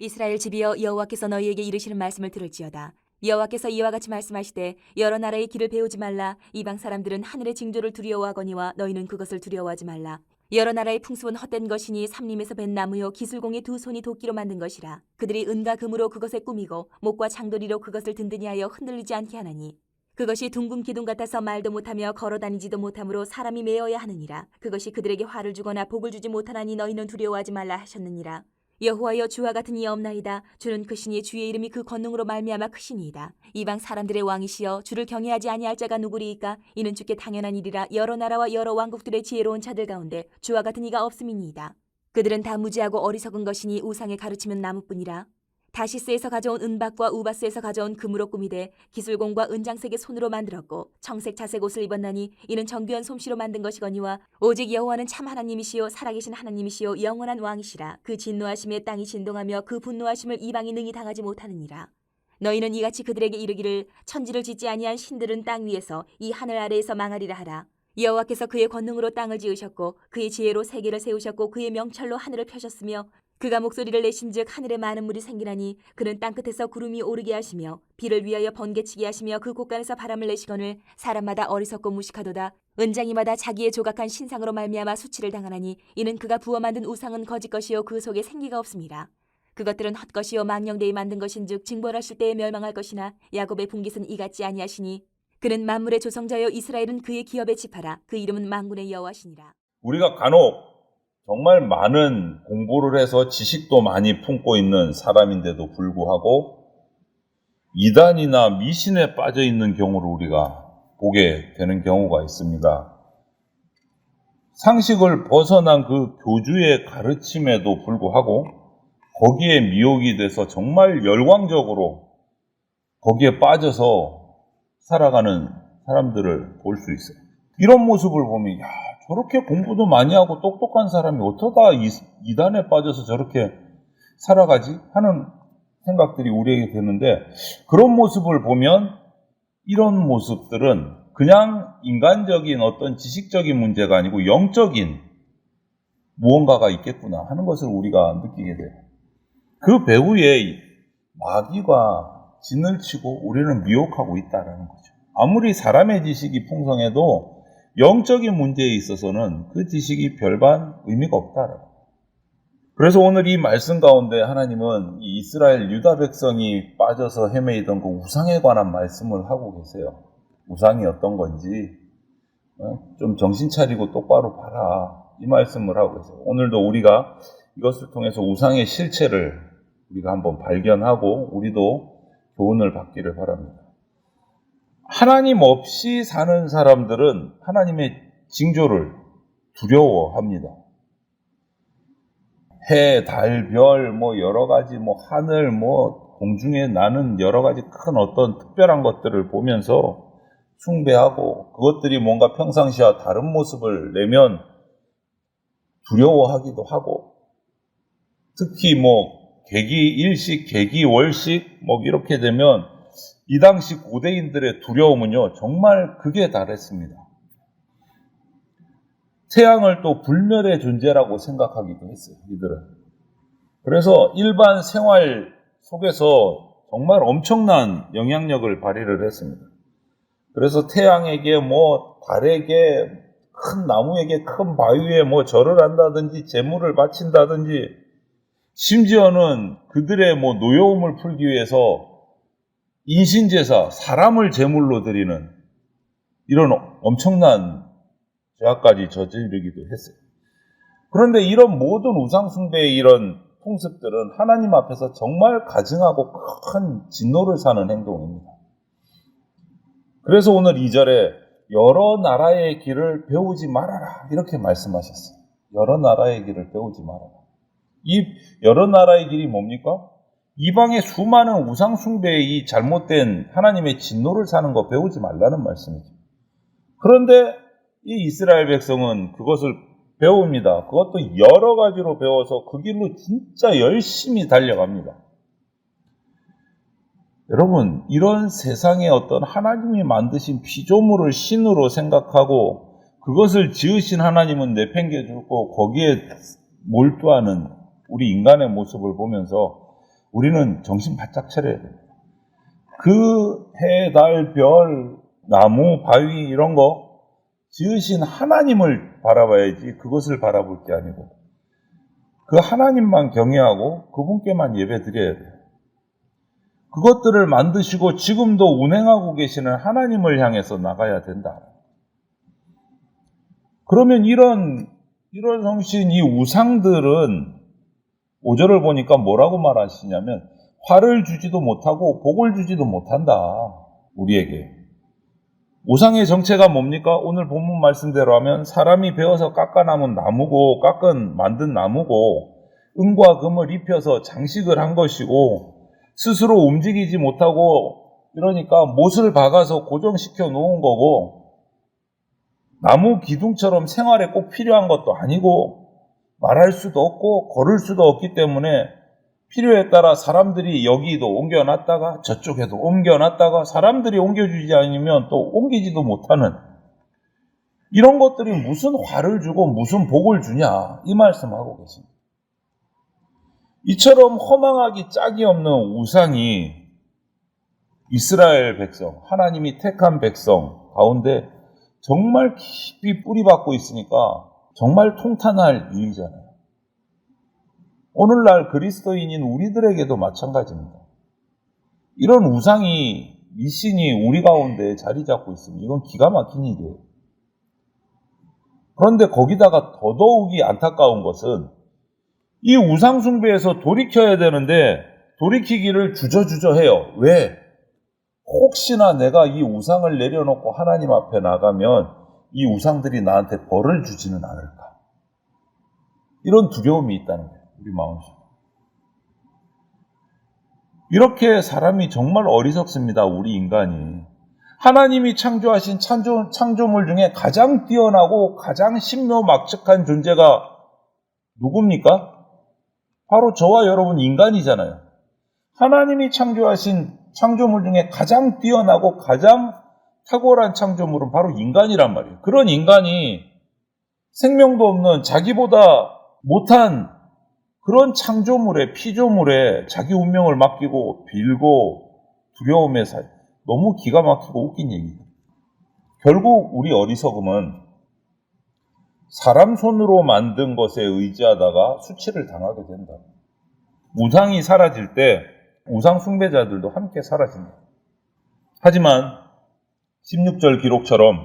이스라엘 집이여, 여호와께서 너희에게 이르시는 말씀을 들을지어다. 여호와께서 이와 같이 말씀하시되 여러 나라의 길을 배우지 말라. 이방 사람들은 하늘의 징조를 두려워하거니와 너희는 그것을 두려워하지 말라. 여러 나라의 풍습은 헛된 것이니 삼림에서 벤 나무요 기술공의 두 손이 도끼로 만든 것이라. 그들이 은과 금으로 그것에 꾸미고 목과 장도리로 그것을 든든히 하여 흔들리지 않게 하나니 그것이 둥근 기둥 같아서 말도 못하며 걸어다니지도 못하므로 사람이 메어야 하느니라. 그것이 그들에게 화를 주거나 복을 주지 못하나니 너희는 두려워하지 말라 하셨느니라. 여호와여, 주와 같은 이 없나이다. 주는 크시니 주의 이름이 그 권능으로 말미암아 크시니이다. 이방 사람들의 왕이시여, 주를 경외하지 아니할 자가 누구리이까? 이는 주께 당연한 일이라. 여러 나라와 여러 왕국들의 지혜로운 자들 가운데 주와 같은 이가 없음이니이다. 그들은 다 무지하고 어리석은 것이니 우상에 가르치면 나무뿐이라. 다시스에서 가져온 은박과 우바스에서 가져온 금으로 꾸미되 기술공과 은장색의 손으로 만들었고 청색 자색 옷을 입었나니 이는 정교한 솜씨로 만든 것이거니와 오직 여호와는 참 하나님이시요 살아계신 하나님이시요 영원한 왕이시라. 그 진노하심에 땅이 진동하며 그 분노하심을 이방이 능히 당하지 못하느니라. 너희는 이같이 그들에게 이르기를 천지를 짓지 아니한 신들은 땅 위에서 이 하늘 아래에서 망하리라 하라. 여호와께서 그의 권능으로 땅을 지으셨고 그의 지혜로 세계를 세우셨고 그의 명철로 하늘을 펴셨으며 그가 목소리를 내신즉 하늘에 많은 물이 생기나니 그는 땅끝에서 구름이 오르게 하시며 비를 위하여 번개치게 하시며 그 곳간에서 바람을 내시거늘 사람마다 어리석고 무식하도다. 은장이마다 자기의 조각한 신상으로 말미암아 수치를 당하나니 이는 그가 부어 만든 우상은 거짓 것이요 그 속에 생기가 없습니다. 그것들은 헛것이요 망령되이 만든 것인즉 징벌하실 때에 멸망할 것이나 야곱의 분깃은 이같지 아니하시니 그는 만물의 조성자여 이스라엘은 그의 기업에 집하라. 그 이름은 만군의 여호와시니라. 우리가 간혹 정말 많은 공부를 해서 지식도 많이 품고 있는 사람인데도 불구하고 이단이나 미신에 빠져 있는 경우를 우리가 보게 되는 경우가 있습니다. 상식을 벗어난 그 교주의 가르침에도 불구하고 거기에 미혹이 돼서 정말 열광적으로 거기에 빠져서 살아가는 사람들을 볼 수 있어요. 이런 모습을 보면 저렇게 공부도 많이 하고 똑똑한 사람이 어쩌다 이단에 빠져서 저렇게 살아가지? 하는 생각들이 우리에게 드는데, 그런 모습을 보면 이런 모습들은 그냥 인간적인 어떤 지식적인 문제가 아니고 영적인 무언가가 있겠구나 하는 것을 우리가 느끼게 돼요. 그 배후에 마귀가 진을 치고 우리는 미혹하고 있다는 거죠. 아무리 사람의 지식이 풍성해도 영적인 문제에 있어서는 그 지식이 별반 의미가 없다라고. 그래서 오늘 이 말씀 가운데 하나님은 이 이스라엘 유다 백성이 빠져서 헤매이던 그 우상에 관한 말씀을 하고 계세요. 우상이 어떤 건지 좀 정신 차리고 똑바로 봐라, 이 말씀을 하고 계세요. 오늘도 우리가 이것을 통해서 우상의 실체를 우리가 한번 발견하고 우리도 교훈을 받기를 바랍니다. 하나님 없이 사는 사람들은 하나님의 징조를 두려워합니다. 해, 달, 별, 여러 가지, 하늘, 공중에 나는 여러 가지 큰 어떤 특별한 것들을 보면서 숭배하고 그것들이 뭔가 평상시와 다른 모습을 내면 두려워하기도 하고, 특히 계기 일식, 계기 월식, 이렇게 되면 이 당시 고대인들의 두려움은요, 정말 극에 달했습니다. 태양을 또 불멸의 존재라고 생각하기도 했어요, 이들은. 그래서 일반 생활 속에서 정말 엄청난 영향력을 발휘를 했습니다. 그래서 태양에게, 달에게, 큰 나무에게, 큰 바위에 절을 한다든지, 제물을 바친다든지, 심지어는 그들의 노여움을 풀기 위해서 인신제사, 사람을 제물로 드리는 이런 엄청난 죄악까지 저지르기도 했어요. 그런데 이런 모든 우상숭배의 이런 풍습들은 하나님 앞에서 정말 가증하고 큰 진노를 사는 행동입니다. 그래서 오늘 2절에 여러 나라의 길을 배우지 말아라, 이렇게 말씀하셨어요. 여러 나라의 길을 배우지 말아라. 이 여러 나라의 길이 뭡니까? 이방의 수많은 우상숭배의 이 잘못된 하나님의 진노를 사는 거 배우지 말라는 말씀이죠. 그런데 이 이스라엘 백성은 그것을 배웁니다. 그것도 여러 가지로 배워서 그 길로 진짜 열심히 달려갑니다. 여러분, 이런 세상에 어떤 하나님이 만드신 피조물을 신으로 생각하고 그것을 지으신 하나님은 내팽개주고 거기에 몰두하는 우리 인간의 모습을 보면서 우리는 정신 바짝 차려야 돼요. 그 해, 달, 별, 나무, 바위 이런 거 지으신 하나님을 바라봐야지 그것을 바라볼 게 아니고 그 하나님만 경외하고 그분께만 예배 드려야 돼요. 그것들을 만드시고 지금도 운행하고 계시는 하나님을 향해서 나가야 된다. 그러면 이런 성신 이 우상들은 5절을 보니까 뭐라고 말하시냐면 화를 주지도 못하고 복을 주지도 못한다. 우리에게. 우상의 정체가 뭡니까? 오늘 본문 말씀대로 하면 사람이 베어서 깎아남은 나무고 만든 나무고 은과 금을 입혀서 장식을 한 것이고 스스로 움직이지 못하고 이러니까 못을 박아서 고정시켜 놓은 거고 나무 기둥처럼 생활에 꼭 필요한 것도 아니고 말할 수도 없고 걸을 수도 없기 때문에 필요에 따라 사람들이 여기도 옮겨놨다가 저쪽에도 옮겨놨다가 사람들이 옮겨주지 않으면 또 옮기지도 못하는 이런 것들이 무슨 화를 주고 무슨 복을 주냐 이 말씀하고 계십니다. 이처럼 허망하기 짝이 없는 우상이 이스라엘 백성, 하나님이 택한 백성 가운데 정말 깊이 뿌리박고 있으니까 정말 통탄할 일이잖아요. 오늘날 그리스도인인 우리들에게도 마찬가지입니다. 이런 우상이, 미신이 우리 가운데 자리 잡고 있으면 이건 기가 막힌 일이에요. 그런데 거기다가 더더욱이 안타까운 것은 이 우상 숭배에서 돌이켜야 되는데 돌이키기를 주저주저 해요. 왜? 혹시나 내가 이 우상을 내려놓고 하나님 앞에 나가면 이 우상들이 나한테 벌을 주지는 않을까. 이런 두려움이 있다는 거예요. 우리 마음속에. 이렇게 사람이 정말 어리석습니다. 우리 인간이. 하나님이 창조하신 창조물 중에 가장 뛰어나고 가장 신묘막측한 존재가 누굽니까? 바로 저와 여러분 인간이잖아요. 하나님이 창조하신 창조물 중에 가장 뛰어나고 가장 탁월한 창조물은 바로 인간이란 말이에요. 그런 인간이 생명도 없는 자기보다 못한 그런 창조물에, 피조물에 자기 운명을 맡기고 빌고 두려움에 살 너무 기가 막히고 웃긴 얘기예요. 결국 우리 어리석음은 사람 손으로 만든 것에 의지하다가 수치를 당하게 된다. 우상이 사라질 때 우상 숭배자들도 함께 사라진다. 하지만 16절 기록처럼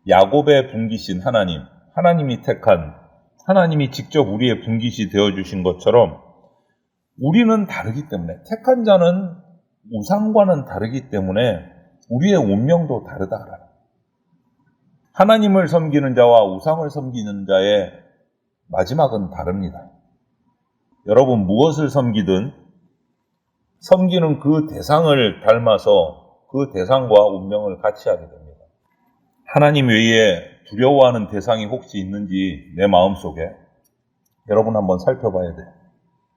야곱의 분기신 하나님, 하나님이 택한, 하나님이 직접 우리의 분깃이 되어주신 것처럼 우리는 다르기 때문에, 택한 자는 우상과는 다르기 때문에 우리의 운명도 다르다. 하나님을 섬기는 자와 우상을 섬기는 자의 마지막은 다릅니다. 여러분 무엇을 섬기든 섬기는 그 대상을 닮아서 그 대상과 운명을 같이 하게 됩니다. 하나님 외에 두려워하는 대상이 혹시 있는지 내 마음속에 여러분 한번 살펴봐야 돼요.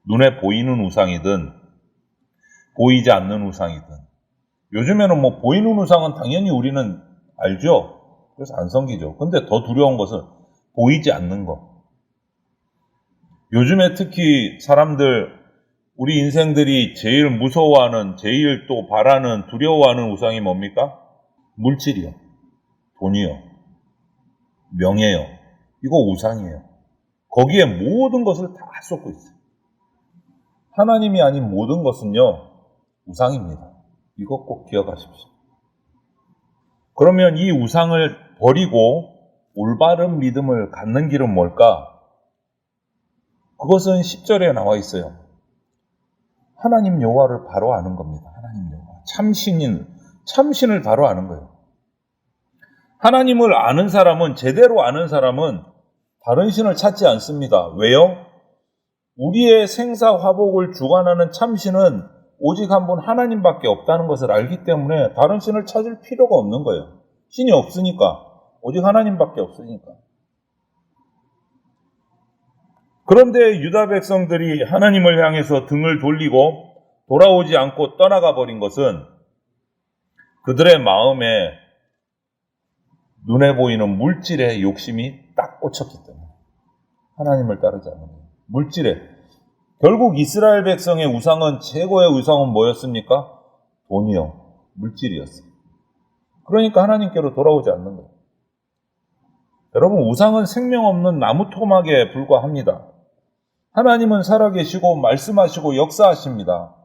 눈에 보이는 우상이든 보이지 않는 우상이든. 요즘에는 뭐 보이는 우상은 당연히 우리는 알죠. 그래서 안 섬기죠. 근데 더 두려운 것은 보이지 않는 것. 요즘에 특히 사람들, 우리 인생들이 제일 무서워하는, 제일 또 바라는, 두려워하는 우상이 뭡니까? 물질이요. 돈이요. 명예요. 이거 우상이에요. 거기에 모든 것을 다 쏟고 있어요. 하나님이 아닌 모든 것은요, 우상입니다. 이거 꼭 기억하십시오. 그러면 이 우상을 버리고 올바른 믿음을 갖는 길은 뭘까? 그것은 10절에 나와 있어요. 하나님 여호와를 바로 아는 겁니다. 하나님 여호와. 참신을 바로 아는 거예요. 하나님을 아는 사람은, 제대로 아는 사람은 다른 신을 찾지 않습니다. 왜요? 우리의 생사화복을 주관하는 참신은 오직 한 분 하나님밖에 없다는 것을 알기 때문에 다른 신을 찾을 필요가 없는 거예요. 신이 없으니까. 오직 하나님밖에 없으니까. 그런데 유다 백성들이 하나님을 향해서 등을 돌리고 돌아오지 않고 떠나가 버린 것은 그들의 마음에 눈에 보이는 물질의 욕심이 딱 꽂혔기 때문에. 하나님을 따르지 않는 거예요. 물질에. 결국 이스라엘 백성의 우상은, 최고의 우상은 뭐였습니까? 돈이요, 물질이었어요. 그러니까 하나님께로 돌아오지 않는 거예요. 여러분, 우상은 생명 없는 나무 토막에 불과합니다. 하나님은 살아계시고 말씀하시고 역사하십니다.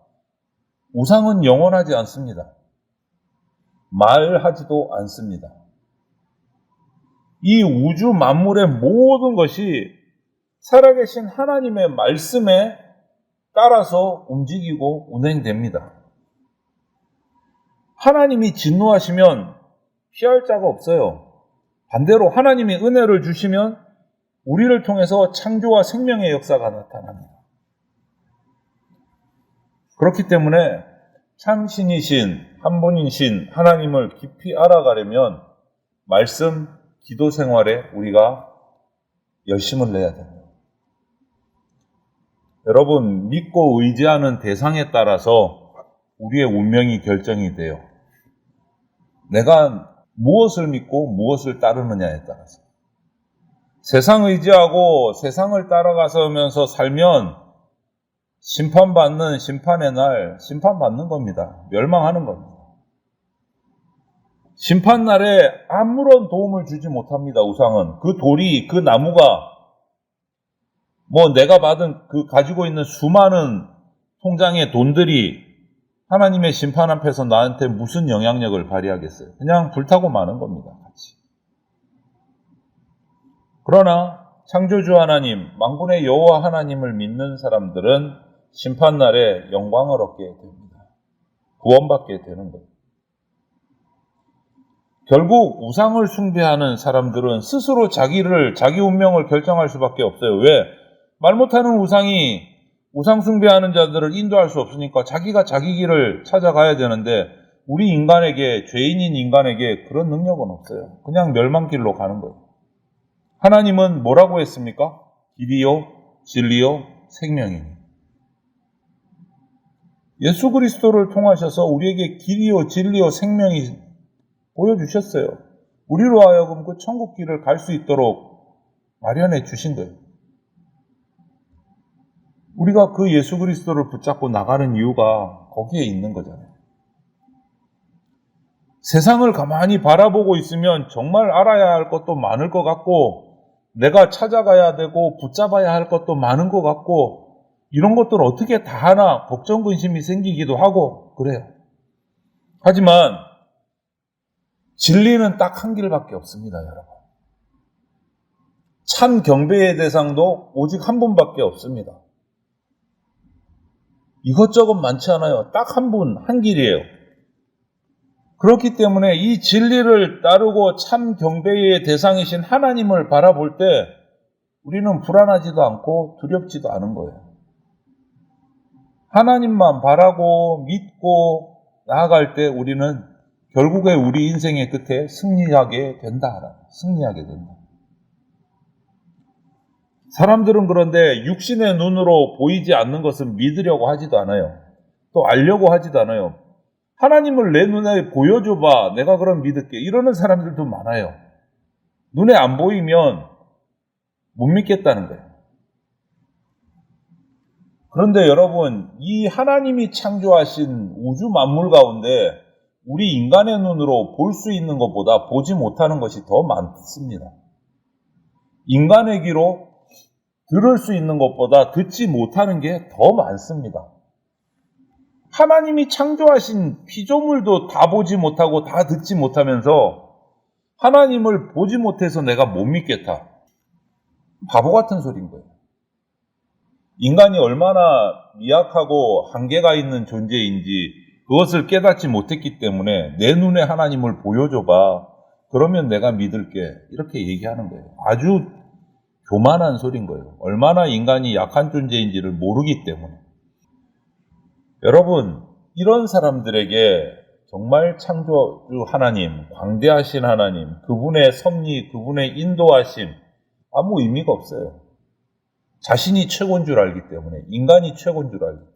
우상은 영원하지 않습니다. 말하지도 않습니다. 이 우주 만물의 모든 것이 살아계신 하나님의 말씀에 따라서 움직이고 운행됩니다. 하나님이 진노하시면 피할 자가 없어요. 반대로 하나님이 은혜를 주시면 우리를 통해서 창조와 생명의 역사가 나타납니다. 그렇기 때문에 참 신이신, 한 분이신 하나님을 깊이 알아가려면 말씀, 기도 생활에 우리가 열심을 내야 됩니다. 여러분, 믿고 의지하는 대상에 따라서 우리의 운명이 결정이 돼요. 내가 무엇을 믿고 무엇을 따르느냐에 따라서. 세상 의지하고 세상을 따라가면서 살면 심판받는 심판의 날, 심판받는 겁니다. 멸망하는 겁니다. 심판날에 아무런 도움을 주지 못합니다. 우상은. 그 돌이, 그 나무가 내가 받은 가지고 있는 수많은 통장의 돈들이 하나님의 심판 앞에서 나한테 무슨 영향력을 발휘하겠어요? 그냥 불타고 마는 겁니다. 같이. 그러나 창조주 하나님, 만군의 여호와 하나님을 믿는 사람들은 심판날에 영광을 얻게 됩니다. 구원받게 되는 거예요. 결국 우상을 숭배하는 사람들은 스스로 자기 운명을 결정할 수밖에 없어요. 왜? 말 못하는 우상 숭배하는 자들을 인도할 수 없으니까 자기가 자기 길을 찾아가야 되는데 우리 인간에게, 죄인인 인간에게 그런 능력은 없어요. 그냥 멸망길로 가는 거예요. 하나님은 뭐라고 했습니까? 길이요, 진리요, 생명이니. 예수 그리스도를 통하셔서 우리에게 길이요, 진리요, 생명이 보여주셨어요. 우리로 하여금 그 천국 길을 갈 수 있도록 마련해 주신 거예요. 우리가 그 예수 그리스도를 붙잡고 나가는 이유가 거기에 있는 거잖아요. 세상을 가만히 바라보고 있으면 정말 알아야 할 것도 많을 것 같고, 내가 찾아가야 되고 붙잡아야 할 것도 많은 것 같고, 이런 것들을 어떻게 다 하나 걱정 근심이 생기기도 하고 그래요. 하지만 진리는 딱 한 길밖에 없습니다, 여러분. 참 경배의 대상도 오직 한 분밖에 없습니다. 이것저것 많지 않아요. 딱 한 분, 한 길이에요. 그렇기 때문에 이 진리를 따르고 참 경배의 대상이신 하나님을 바라볼 때 우리는 불안하지도 않고 두렵지도 않은 거예요. 하나님만 바라고 믿고 나아갈 때 우리는 결국에 우리 인생의 끝에 승리하게 된다. 승리하게 된다. 사람들은 그런데 육신의 눈으로 보이지 않는 것을 믿으려고 하지도 않아요. 또 알려고 하지도 않아요. 하나님을 내 눈에 보여줘봐, 내가 그럼 믿을게. 이러는 사람들도 많아요. 눈에 안 보이면 못 믿겠다는 거예요. 그런데 여러분, 이 하나님이 창조하신 우주 만물 가운데 우리 인간의 눈으로 볼 수 있는 것보다 보지 못하는 것이 더 많습니다. 인간의 귀로 들을 수 있는 것보다 듣지 못하는 게 더 많습니다. 하나님이 창조하신 피조물도 다 보지 못하고 다 듣지 못하면서 하나님을 보지 못해서 내가 못 믿겠다. 바보 같은 소리인 거예요. 인간이 얼마나 미약하고 한계가 있는 존재인지 그것을 깨닫지 못했기 때문에 내 눈에 하나님을 보여줘봐. 그러면 내가 믿을게. 이렇게 얘기하는 거예요. 아주 교만한 소리인 거예요. 얼마나 인간이 약한 존재인지를 모르기 때문에. 여러분, 이런 사람들에게 정말 창조주 하나님, 광대하신 하나님, 그분의 섭리, 그분의 인도하심 아무 의미가 없어요. 자신이 최고인 줄 알기 때문에, 인간이 최고인 줄 알기 때문에.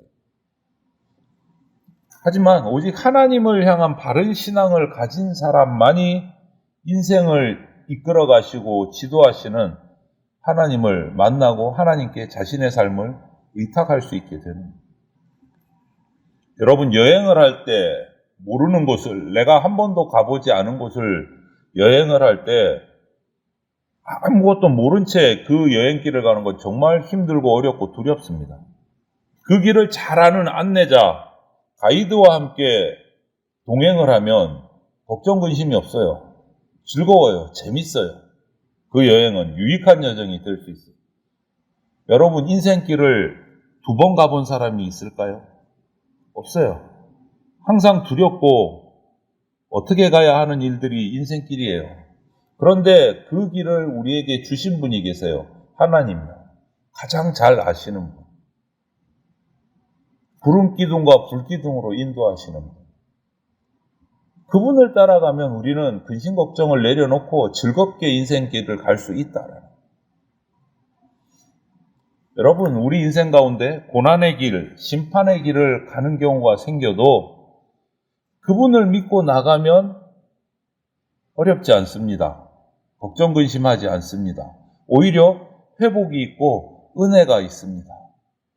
하지만 오직 하나님을 향한 바른 신앙을 가진 사람만이 인생을 이끌어 가시고 지도하시는 하나님을 만나고 하나님께 자신의 삶을 의탁할 수 있게 되는 거예요. 여러분, 여행을 할 때 모르는 곳을, 내가 한 번도 가보지 않은 곳을 여행을 할 때 아무것도 모른 채 그 여행길을 가는 건 정말 힘들고 어렵고 두렵습니다. 그 길을 잘 아는 안내자, 가이드와 함께 동행을 하면 걱정 근심이 없어요. 즐거워요. 재밌어요. 그 여행은 유익한 여정이 될 수 있어요. 여러분, 인생길을 2번 가본 사람이 있을까요? 없어요. 항상 두렵고 어떻게 가야 하는 일들이 인생길이에요. 그런데 그 길을 우리에게 주신 분이 계세요. 하나님이요. 가장 잘 아시는 분. 구름 기둥과 불 기둥으로 인도하시는 분. 그분을 따라가면 우리는 근심 걱정을 내려놓고 즐겁게 인생길을 갈 수 있다라는. 여러분, 우리 인생 가운데 고난의 길, 심판의 길을 가는 경우가 생겨도 그분을 믿고 나가면 어렵지 않습니다. 걱정 근심하지 않습니다. 오히려 회복이 있고 은혜가 있습니다.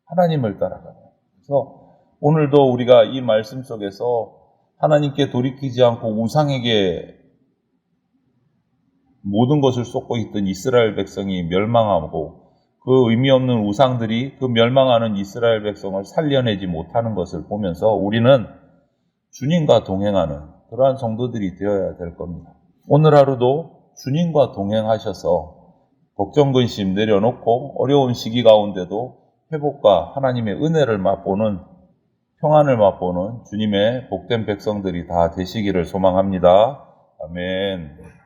하나님을 따라가면. 그래서 오늘도 우리가 이 말씀 속에서 하나님께 돌이키지 않고 우상에게 모든 것을 쏟고 있던 이스라엘 백성이 멸망하고 그 의미 없는 우상들이 그 멸망하는 이스라엘 백성을 살려내지 못하는 것을 보면서 우리는 주님과 동행하는 그러한 성도들이 되어야 될 겁니다. 오늘 하루도 주님과 동행하셔서 걱정 근심 내려놓고 어려운 시기 가운데도 회복과 하나님의 은혜를 맛보는 평안을 맛보는 주님의 복된 백성들이 다 되시기를 소망합니다. 아멘.